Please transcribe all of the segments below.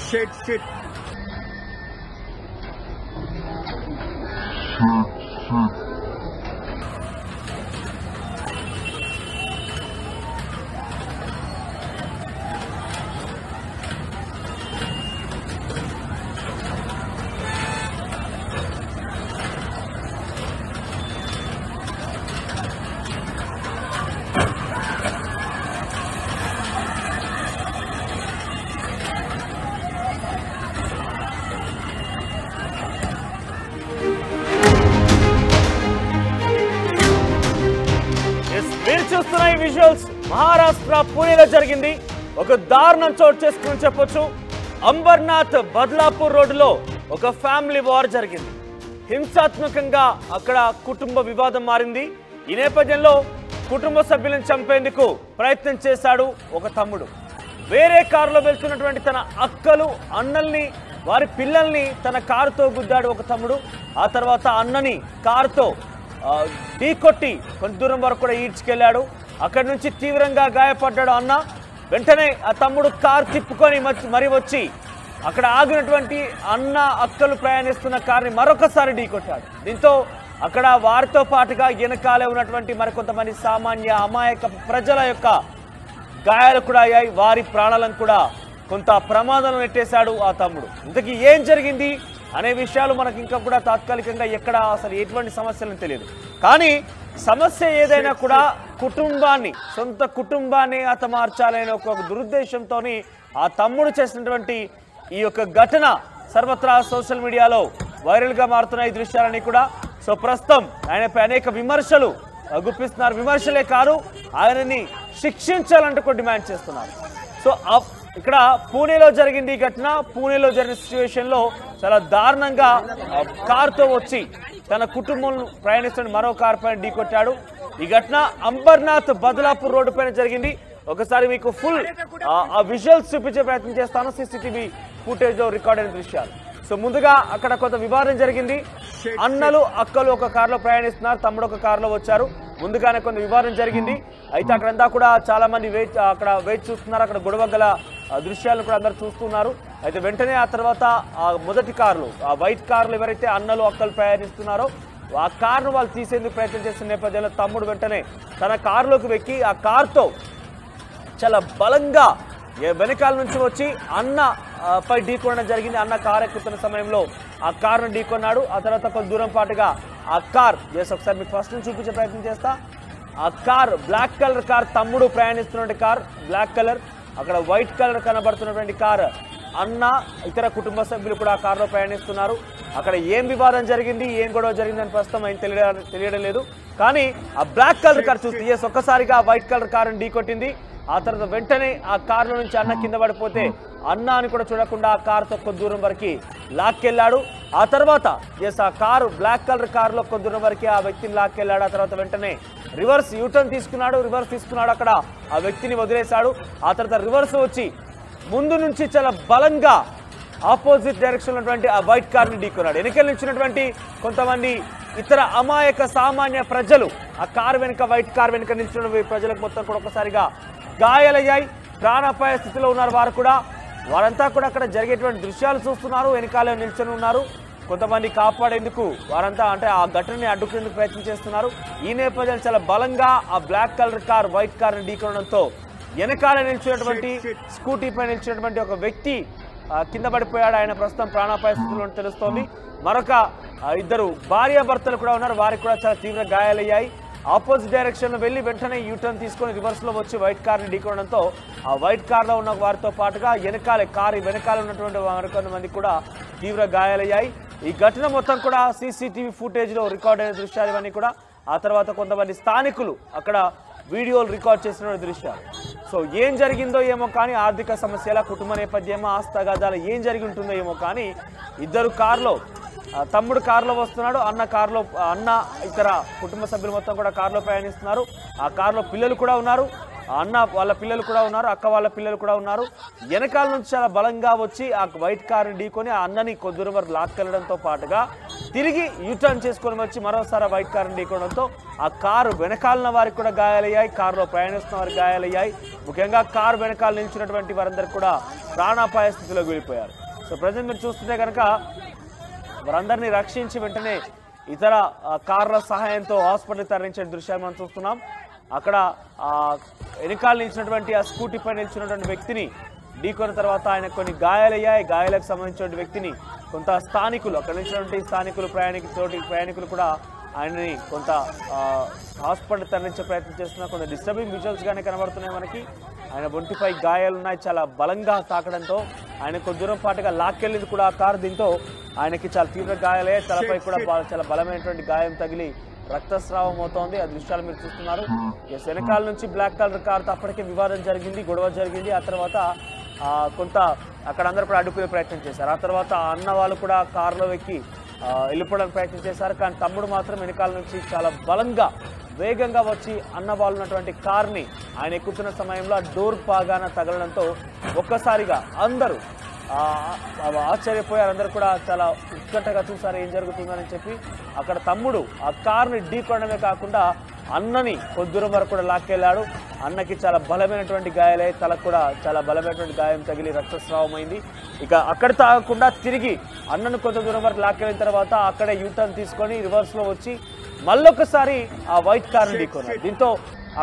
Shit. చూస్తున్న ఈ visuals Maharashtra పూణేలో జరిగింది. ఒక దారుణం చోటు చేసుకుని చెప్పొచ్చు. అంబర్నాథ్ బద్లాపూర్ రోడ్డులో ఒక ఫ్యామిలీ వార్ జరిగింది. హింసాత్మకంగా అక్కడ కుటుంబ వివాదం మారింది. ఈ నేపథ్యంలో కుటుంబ సభ్యులను చంపేందుకు ప్రయత్నం చేశాడు ఒక తమ్ముడు. వేరే కారులో వెళ్తున్నటువంటి తన అక్కలు అన్నల్ని వారి పిల్లల్ని తన కారుతో గుద్దాడు ఒక తమ్ముడు. ఆ తర్వాత అన్నని కారుతో ఢీకొట్టి కొంత దూరం వరకు కూడా ఈడ్చుకెళ్లాడు. అక్కడి నుంచి తీవ్రంగా గాయపడ్డాడు అన్న. వెంటనే ఆ తమ్ముడు కారు తిప్పుకొని మరి వచ్చి అక్కడ ఆగినటువంటి అన్న అక్కలు ప్రయాణిస్తున్న కారుని మరొకసారి ఢీకొట్టాడు. దీంతో అక్కడ వారితో పాటుగా వెనకాలే ఉన్నటువంటి మరికొంతమంది సామాన్య అమాయక ప్రజల యొక్క గాయాలు కూడా అయ్యాయి. వారి ప్రాణాలను కూడా కొంత ప్రమాదంలో నెట్టేశాడు ఆ తమ్ముడు. ఇంతకీ ఏం జరిగింది అనే విషయాలు మనకి ఇంకా కూడా తాత్కాలికంగా ఎక్కడ అసలు ఎటువంటి సమస్యలను తెలియదు. కానీ సమస్య ఏదైనా కూడా కుటుంబాన్ని, సొంత కుటుంబాన్ని హతమార్చాలనే ఒక దురుద్దేశంతో ఆ తమ్ముడు చేసినటువంటి ఈ యొక్క ఘటన సర్వత్రా సోషల్ మీడియాలో వైరల్గా మారుతున్న ఈ దృశ్యాలని కూడా. సో ప్రస్తుతం ఆయనపై అనేక విమర్శలు గుప్పిస్తున్నారు. విమర్శలే కాదు, ఆయనని శిక్షించాలంటూ కూడా డిమాండ్ చేస్తున్నారు. సో ఇక్కడ పూణేలో జరిగింది ఈ ఘటన. పూణేలో జరిగిన సిచ్యువేషన్లో చాలా దారుణంగా కారుతో వచ్చి తన కుటుంబం ప్రయాణిస్తున్న మరో కారు పైన ఢీకొట్టాడు. ఈ ఘటన అంబర్నాథ్ బద్లాపూర్ రోడ్డు పైన జరిగింది. ఒకసారి మీకు ఫుల్ ఆ విజువల్స్ చూపించే ప్రయత్నం చేస్తాను. సీసీటీవీ ఫుటేజ్ లో రికార్డ్ అయిన దృశ్యాలు. సో ముందుగా అక్కడ కొంత వివాదం జరిగింది. అన్నలు అక్కలు ఒక కారులో ప్రయాణిస్తున్నారు, తమ్ముడు ఒక కారులో వచ్చారు. ముందుగానే కొంత వివాదం జరిగింది. అయితే అక్కడంతా కూడా చాలా మంది అక్కడ వెయిట్ చూస్తున్నారు. అక్కడ గొడవ గల దృశ్యాలను కూడా అందరు చూస్తున్నారు. అయితే వెంటనే ఆ తర్వాత ఆ మొదటి కారులో, ఆ వైట్ కారులో ఎవరైతే అన్నలు అక్కలు ప్రయాణిస్తున్నారో ఆ కారును వాళ్ళు తీసేందుకు ప్రయత్నం చేస్తున్న నేపథ్యంలో తమ్ముడు వెంటనే తన కారులోకి వెక్కి ఆ కారుతో చాలా బలంగా వెనకాల నుంచి వచ్చి అన్న పై ఢీకొనడం జరిగింది. అన్న కారు ఎక్కుతున్న సమయంలో ఆ కారును ఢీకొన్నాడు. ఆ తర్వాత కొంత దూరం పాటుగా ఆ కార్ ఒకసారి మీకు ఫస్ట్ నుంచి చూపించే ప్రయత్నం చేస్తా. ఆ కార్ బ్లాక్ కలర్ కార్, తమ్ముడు ప్రయాణిస్తున్నటువంటి కార్ బ్లాక్ కలర్. అక్కడ వైట్ కలర్ కనబడుతున్నటువంటి కార్ అన్న ఇతర కుటుంబ సభ్యులు కూడా ఆ కారులో ప్రయాణిస్తున్నారు. అక్కడ ఏం వివాదం జరిగింది, ఏం గొడవ జరిగిందని ప్రస్తుతం ఆయన తెలియడం లేదు. కానీ ఆ బ్లాక్ కలర్ కార్ చూస్తే ఒక్కసారిగా వైట్ కలర్ కారుని ఢీకొట్టింది. ఆ తర్వాత వెంటనే ఆ కారులో నుంచి అన్న కింద పడిపోతే అన్న అని కూడా చూడకుండా ఆ కారుతో కొంత దూరం వరకు లాక్కెళ్ళాడు. ఆ తర్వాత ఆ కారు బ్లాక్ కలర్ కారులో కొంత దూరం వరకు ఆ వ్యక్తిని లాక్కెళ్ళాడు. ఆ తర్వాత వెంటనే రివర్స్ యూటర్న్ తీసుకున్నాడు. అక్కడ ఆ వ్యక్తిని వదిలేశాడు. ఆ తర్వాత రివర్స్ వచ్చి ముందు నుంచి చాలా బలంగా ఆపోజిట్ డైరెక్షన్ ఉన్నటువంటి ఆ వైట్ కార్ని ఢీకొన్నాడు. వెనకాల నిలిచినటువంటి కొంతమంది ఇతర అమాయక సామాన్య ప్రజలు ఆ కారు వెనుక, వైట్ కార్ వెనుక నిలిచిన ప్రజలకు మొత్తం కూడా ఒకసారిగా గాయాలయ్యాయి. ప్రాణాపాయ స్థితిలో ఉన్నారు వారు కూడా. వారంతా కూడా అక్కడ జరిగేటువంటి దృశ్యాలు చూస్తున్నారు. వెనకాల నిల్చొని ఉన్నారు. కొంతమంది కాపాడేందుకు వారంతా అంటే ఆ ఘటనని అడ్డుకునేందుకు ప్రయత్నం చేస్తున్నారు. ఈ నేపథ్యంలో చాలా బలంగా ఆ బ్లాక్ కలర్ కార్ వైట్ కార్ని ఢీకొనడంతో వెనకాల నిలిచినటువంటి స్కూటీ పై నిలిచినటువంటి ఒక వ్యక్తి కింద పడిపోయాడు. ఆయన ప్రస్తుతం ప్రాణాపాయ స్థితిలో తెలుస్తోంది. మరొక ఇద్దరు భార్యాభర్తలు కూడా ఉన్నారు. వారికి కూడా చాలా తీవ్ర గాయాలయ్యాయి. ఆపోజిట్ డైరెక్షన్లో వెళ్ళి వెంటనే యూటర్న్ తీసుకొని రివర్స్లో వచ్చి వైట్ కార్ని ఢీకొనడంతో ఆ వైట్ కార్లో ఉన్న వారితో పాటుగా కారు వెనకాల ఉన్నటువంటి మరికొంతమంది కూడా తీవ్ర గాయాలయ్యాయి. ఈ ఘటన మొత్తం కూడా సీసీటీవీ ఫుటేజ్లో రికార్డ్ అయిన దృశ్యాలు ఇవన్నీ కూడా. ఆ తర్వాత కొంతమంది స్థానికులు అక్కడ వీడియోలు రికార్డ్ చేసిన దృశ్యాలు. సో ఏం జరిగిందో ఏమో కానీ, ఆర్థిక సమస్యల, కుటుంబ నేపథ్యమా, ఆస్తగాదాల ఏం జరిగి ఉంటుందో ఏమో కానీ, ఇద్దరు కారులో, తమ్ముడు కారులో వస్తున్నాడు, అన్న ఇతర కుటుంబ సభ్యులు మొత్తం కూడా కారులో ప్రయాణిస్తున్నారు. ఆ కారులో పిల్లలు కూడా ఉన్నారు, అన్న వాళ్ళ పిల్లలు కూడా ఉన్నారు, అక్క వాళ్ళ పిల్లలు కూడా ఉన్నారు. వెనకాల నుంచి చాలా బలంగా వచ్చి ఆ వైట్ కారుని ఢీకొని ఆ అన్నని కొద్ది దూరం వరకు లాక్కెళ్లడంతో పాటుగా తిరిగి యూటర్న్ చేసుకొని వచ్చి మరోసారి వైట్ కారుని ఢీకొనడంతో ఆ కారు వెనకాలన వారికి కూడా గాయాలయ్యాయి, కారులో ప్రయాణిస్తున్న వారికి గాయాలయ్యాయి. ముఖ్యంగా కారు వెనకాల నిలిచినటువంటి వారందరూ కూడా ప్రాణాపాయ స్థితిలోకి వెళ్ళిపోయారు. సో ప్రజెంట్ మీరు చూస్తుంటే కనుక వారందరినీ రక్షించి వెంటనే ఇతర కార్ల సహాయంతో హాస్పిటల్కి తరలించే దృశ్యాలు మనం చూస్తున్నాం. అక్కడ వెనకాల నిలిచినటువంటి ఆ స్కూటీపై నిలిచినటువంటి వ్యక్తిని ఢీకొన్న తర్వాత ఆయన కొన్ని గాయాలయ్యాయి. గాయాలకు సంబంధించిన వ్యక్తిని కొంత స్థానికులు, అక్కడ నిలిచినటువంటి స్థానికులు ప్రయాణికులు కూడా ఆయనని కొంత హాస్పిటల్ తరలించే ప్రయత్నం చేస్తున్నారు. కొంత డిస్టర్బింగ్ విజువల్స్గానే కనబడుతున్నాయి మనకి. ఆయన ఒంటిపై గాయాలున్నాయి, చాలా బలంగా తాకడంతో ఆయన కొద్ది దూరం పాటుగా లాక్కెళ్ళింది కూడా ఆ కారు. దీంతో ఆయనకి చాలా తీవ్ర గాయాలయ్యాయి, తలపై కూడా చాలా బలమైనటువంటి గాయం తగిలి రక్తస్రావం అవుతోంది. ఆ దృశ్యాలు మీరు చూస్తున్నారు. వెనకాల నుంచి బ్లాక్ కలర్ కారుతో అప్పటికే వివాదం జరిగింది, గొడవ జరిగింది. ఆ తర్వాత కొంత అక్కడ అందరూ కూడా అడ్డుకునే ప్రయత్నం చేశారు. ఆ తర్వాత అన్న వాళ్ళు కూడా కారులో ఎక్కి వెళ్ళిపోవడానికి ప్రయత్నం చేశారు. కానీ తమ్ముడు మాత్రం వెనకాల నుంచి చాలా బలంగా వేగంగా వచ్చి అన్న వాళ్ళు ఉన్నటువంటి కార్ని ఆయన ఎక్కుతున్న సమయంలో డోర్ పాగాన తగలడంతో ఒక్కసారిగా అందరూ ఆశ్చర్యపోయారు. అందరూ కూడా చాలా ఉత్కంఠగా చూసారు ఏం జరుగుతుందని చెప్పి. అక్కడ తమ్ముడు ఆ కార్ని ఢీకొనడమే కాకుండా అన్నని కొద్ది దూరం వరకు కూడా లాక్కెళ్ళాడు. అన్నకి చాలా బలమైనటువంటి గాయాలై తలకు కూడా చాలా బలమైనటువంటి గాయం తగిలి రక్తస్రావం అయింది. ఇక అక్కడ తాగకుండా తిరిగి అన్నను కొంత దూరం వరకు లాక్కెళ్ళిన తర్వాత అక్కడే యూటర్న్ తీసుకొని రివర్స్లో వచ్చి మళ్ళొకసారి ఆ వైట్ కార్ని ఢీకొన్నారు. దీంతో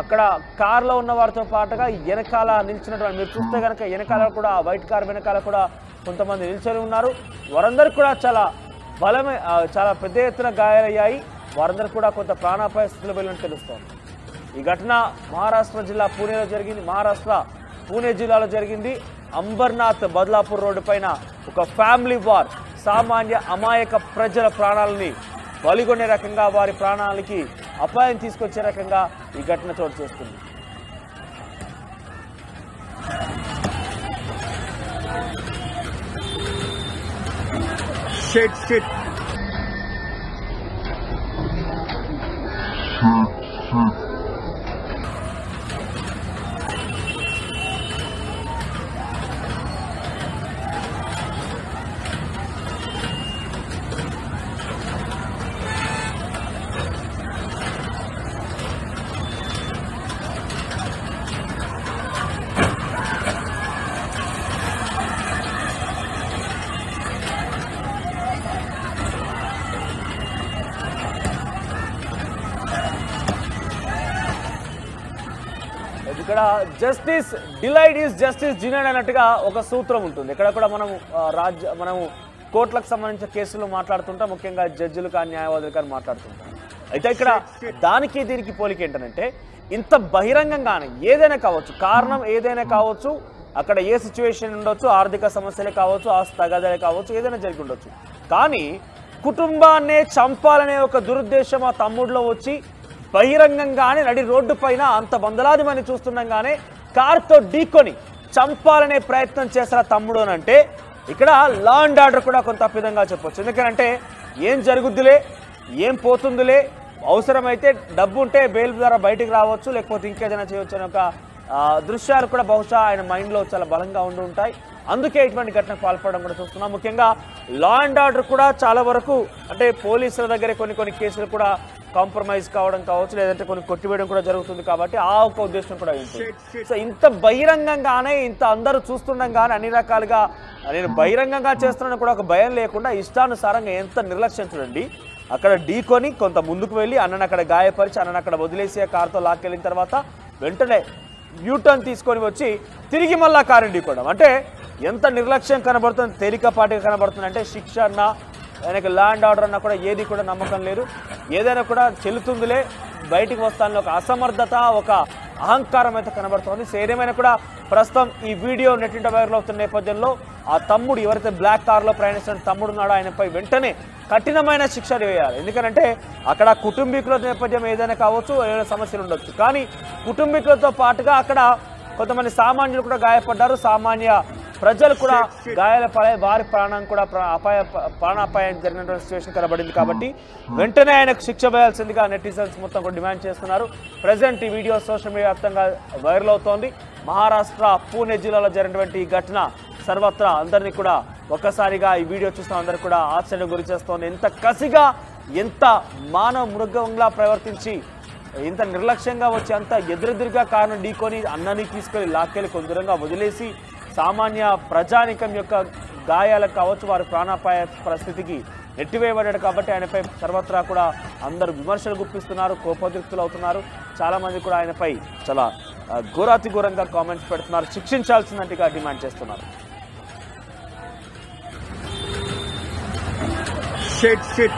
అక్కడ కార్లో ఉన్న వారితో పాటుగా వెనకాల నిలిచినటువంటి మీరు చూస్తే కనుక వెనకాల కూడా వైట్ కార్ వెనకాల కూడా కొంతమంది నిల్చొని ఉన్నారు. వారందరికీ కూడా చాలా పెద్ద ఎత్తున గాయాలయ్యాయి. వారందరూ కూడా కొంత ప్రాణాపాయ స్థితిలో వెళ్ళని తెలుస్తోంది. ఈ ఘటన మహారాష్ట్ర జిల్లా పూణేలో జరిగింది. పూణే జిల్లాలో జరిగింది. అంబర్నాథ్ బద్లాపూర్ రోడ్డు పైన ఒక ఫ్యామిలీ వార్ సామాన్య అమాయక ప్రజల ప్రాణాలని బలిగొనే రకంగా, వారి ప్రాణాలకి అపాయం తీసుకొచ్చే రకంగా ఈ ఘటన చోటు చేసుకుంది. ఇక్కడ justice delayed is justice denied అన్నట్టుగా ఒక సూత్రం ఉంటుంది. ఇక్కడ కూడా మనము కోర్టులకు సంబంధించిన కేసులు మాట్లాడుతుంటాం, ముఖ్యంగా జడ్జిలు కానీ న్యాయవాదులు కానీ మాట్లాడుతుంటాం. అయితే ఇక్కడ దానికి దీనికి పోలిక ఏంటంటే ఇంత బహిరంగంగానే ఏదైనా కావచ్చు, కారణం ఏదైనా కావచ్చు, అక్కడ ఏ సిచ్యువేషన్ ఉండొచ్చు, ఆర్థిక సమస్యలే కావచ్చు, ఆస్తి తగాదాలే కావచ్చు, ఏదైనా జరిగి ఉండొచ్చు. కానీ కుటుంబాన్నే చంపాలనే ఒక దురుద్దేశం ఆ తమ్ముడిలో వచ్చి బహిరంగంగానే నడి రోడ్డు పైన అంత వందలాది మంది చూస్తుండగానే కారుతో ఢీకొని చంపాలనే ప్రయత్నం చేశారు తమ్ముడు అని అంటే ఇక్కడ లా అండ్ ఆర్డర్ కూడా కొంత తప్పిదంగా చెప్పొచ్చు. ఎందుకంటే ఏం జరుగుద్దులే, ఏం పోతుందిలే, అవసరమైతే డబ్బు ఉంటే బెయిల్ ద్వారా బయటికి రావచ్చు, లేకపోతే ఇంకేదైనా చేయవచ్చు అనే ఒక దృశ్యాలు కూడా బహుశా ఆయన మైండ్లో చాలా బలంగా ఉండి ఉంటాయి. అందుకే ఇటువంటి ఘటనకు పాల్పడడం కూడా చూస్తున్నాం. ముఖ్యంగా లా అండ్ ఆర్డర్ కూడా చాలా వరకు అంటే పోలీసుల దగ్గర కొన్ని కేసులు కూడా కాంప్రమైజ్ కావడం కావచ్చు, లేదంటే కొన్ని కొట్టివేయడం కూడా జరుగుతుంది. కాబట్టి ఆ ఒక ఉద్దేశం కూడా ఉంటుంది. సో ఇంత బహిరంగంగానే ఇంత అందరూ చూస్తుండగానే అన్ని రకాలుగా నేను బహిరంగంగా చేస్తున్నాను కూడా ఒక భయం లేకుండా ఇష్టానుసారంగా ఎంత నిర్లక్ష్యం చూడండి. అక్కడ ఢీకొని కొంత ముందుకు వెళ్ళి అన్నను అక్కడ గాయపరిచి అన్నను అక్కడ వదిలేసి కారుతో లాక్కెళ్ళిన తర్వాత వెంటనే యూటర్న్ తీసుకొని వచ్చి తిరిగి మళ్ళా కారుని ఢీకోవడం అంటే ఎంత నిర్లక్ష్యం కనబడుతుంది, తేలికపాటిగా కనబడుతుంది. అంటే శిక్ష అన్నా ఆయనకి లా అండ్ ఆర్డర్ అన్నా కూడా ఏది కూడా నమ్మకం లేదు. ఏదైనా కూడా చెల్లుతుందిలే, బయటికి వస్తానని ఒక అసమర్థత, ఒక అహంకారం అయితే కనబడుతుంది. సో ఏదేమైనా కూడా ప్రస్తుతం ఈ వీడియో నెట్టింట వైరల్ అవుతున్న నేపథ్యంలో ఆ తమ్ముడు ఎవరైతే బ్లాక్ కార్లో ప్రయాణిస్తున్న తమ్ముడు ఉన్నాడో ఆయనపై వెంటనే కఠినమైన శిక్ష వేయాలి. ఎందుకంటే అక్కడ కుటుంబీకుల నేపథ్యం ఏదైనా కావచ్చు, ఏదైనా సమస్యలు ఉండొచ్చు. కానీ కుటుంబీకులతో పాటుగా అక్కడ కొంతమంది సామాన్యులు కూడా గాయపడ్డారు. సామాన్య ప్రజలు కూడా గాయాల పాలై వారి ప్రాణం కూడా ప్రాణాపాయం జరిగినటువంటి సిచ్యువేషన్ కనబడింది కాబట్టి వెంటనే ఆయనకు శిక్ష వేయాల్సిందిగా నెటిజన్స్ మొత్తం కూడా డిమాండ్ చేస్తున్నారు. ప్రజెంట్ ఈ వీడియో సోషల్ మీడియా వ్యాప్తంగా వైరల్ అవుతోంది. మహారాష్ట్ర పూణే జిల్లాలో జరిగినటువంటి ఈ ఘటన సర్వత్రా అందరినీ కూడా ఒక్కసారిగా ఈ వీడియో చూసిన అందరూ కూడా ఆశ్చర్యం గురి చేస్తోంది. ఎంత కసిగా, ఎంత మానవ మృగంలా ప్రవర్తించి, ఇంత నిర్లక్ష్యంగా వచ్చి అంత ఎదురెదురుగా కారును ఢీకొని అన్నని తీసుకొని లాక్కెళ్ళి కొంత దూరంగా వదిలేసి సామాన్య ప్రజానికం యొక్క గాయాలకు కావచ్చు, వారి ప్రాణాపాయ పరిస్థితికి నెట్టివేయబడ్డాడు. కాబట్టి ఆయనపై సర్వత్రా కూడా అందరూ విమర్శలు గుప్పిస్తున్నారు, కోపోద్రిక్తులు అవుతున్నారు. చాలామంది కూడా ఆయనపై చాలా ఘోరాతి ఘోరంగా కామెంట్స్ పెడుతున్నారు, శిక్షించాల్సిందంటగా డిమాండ్ చేస్తున్నారు. Shit.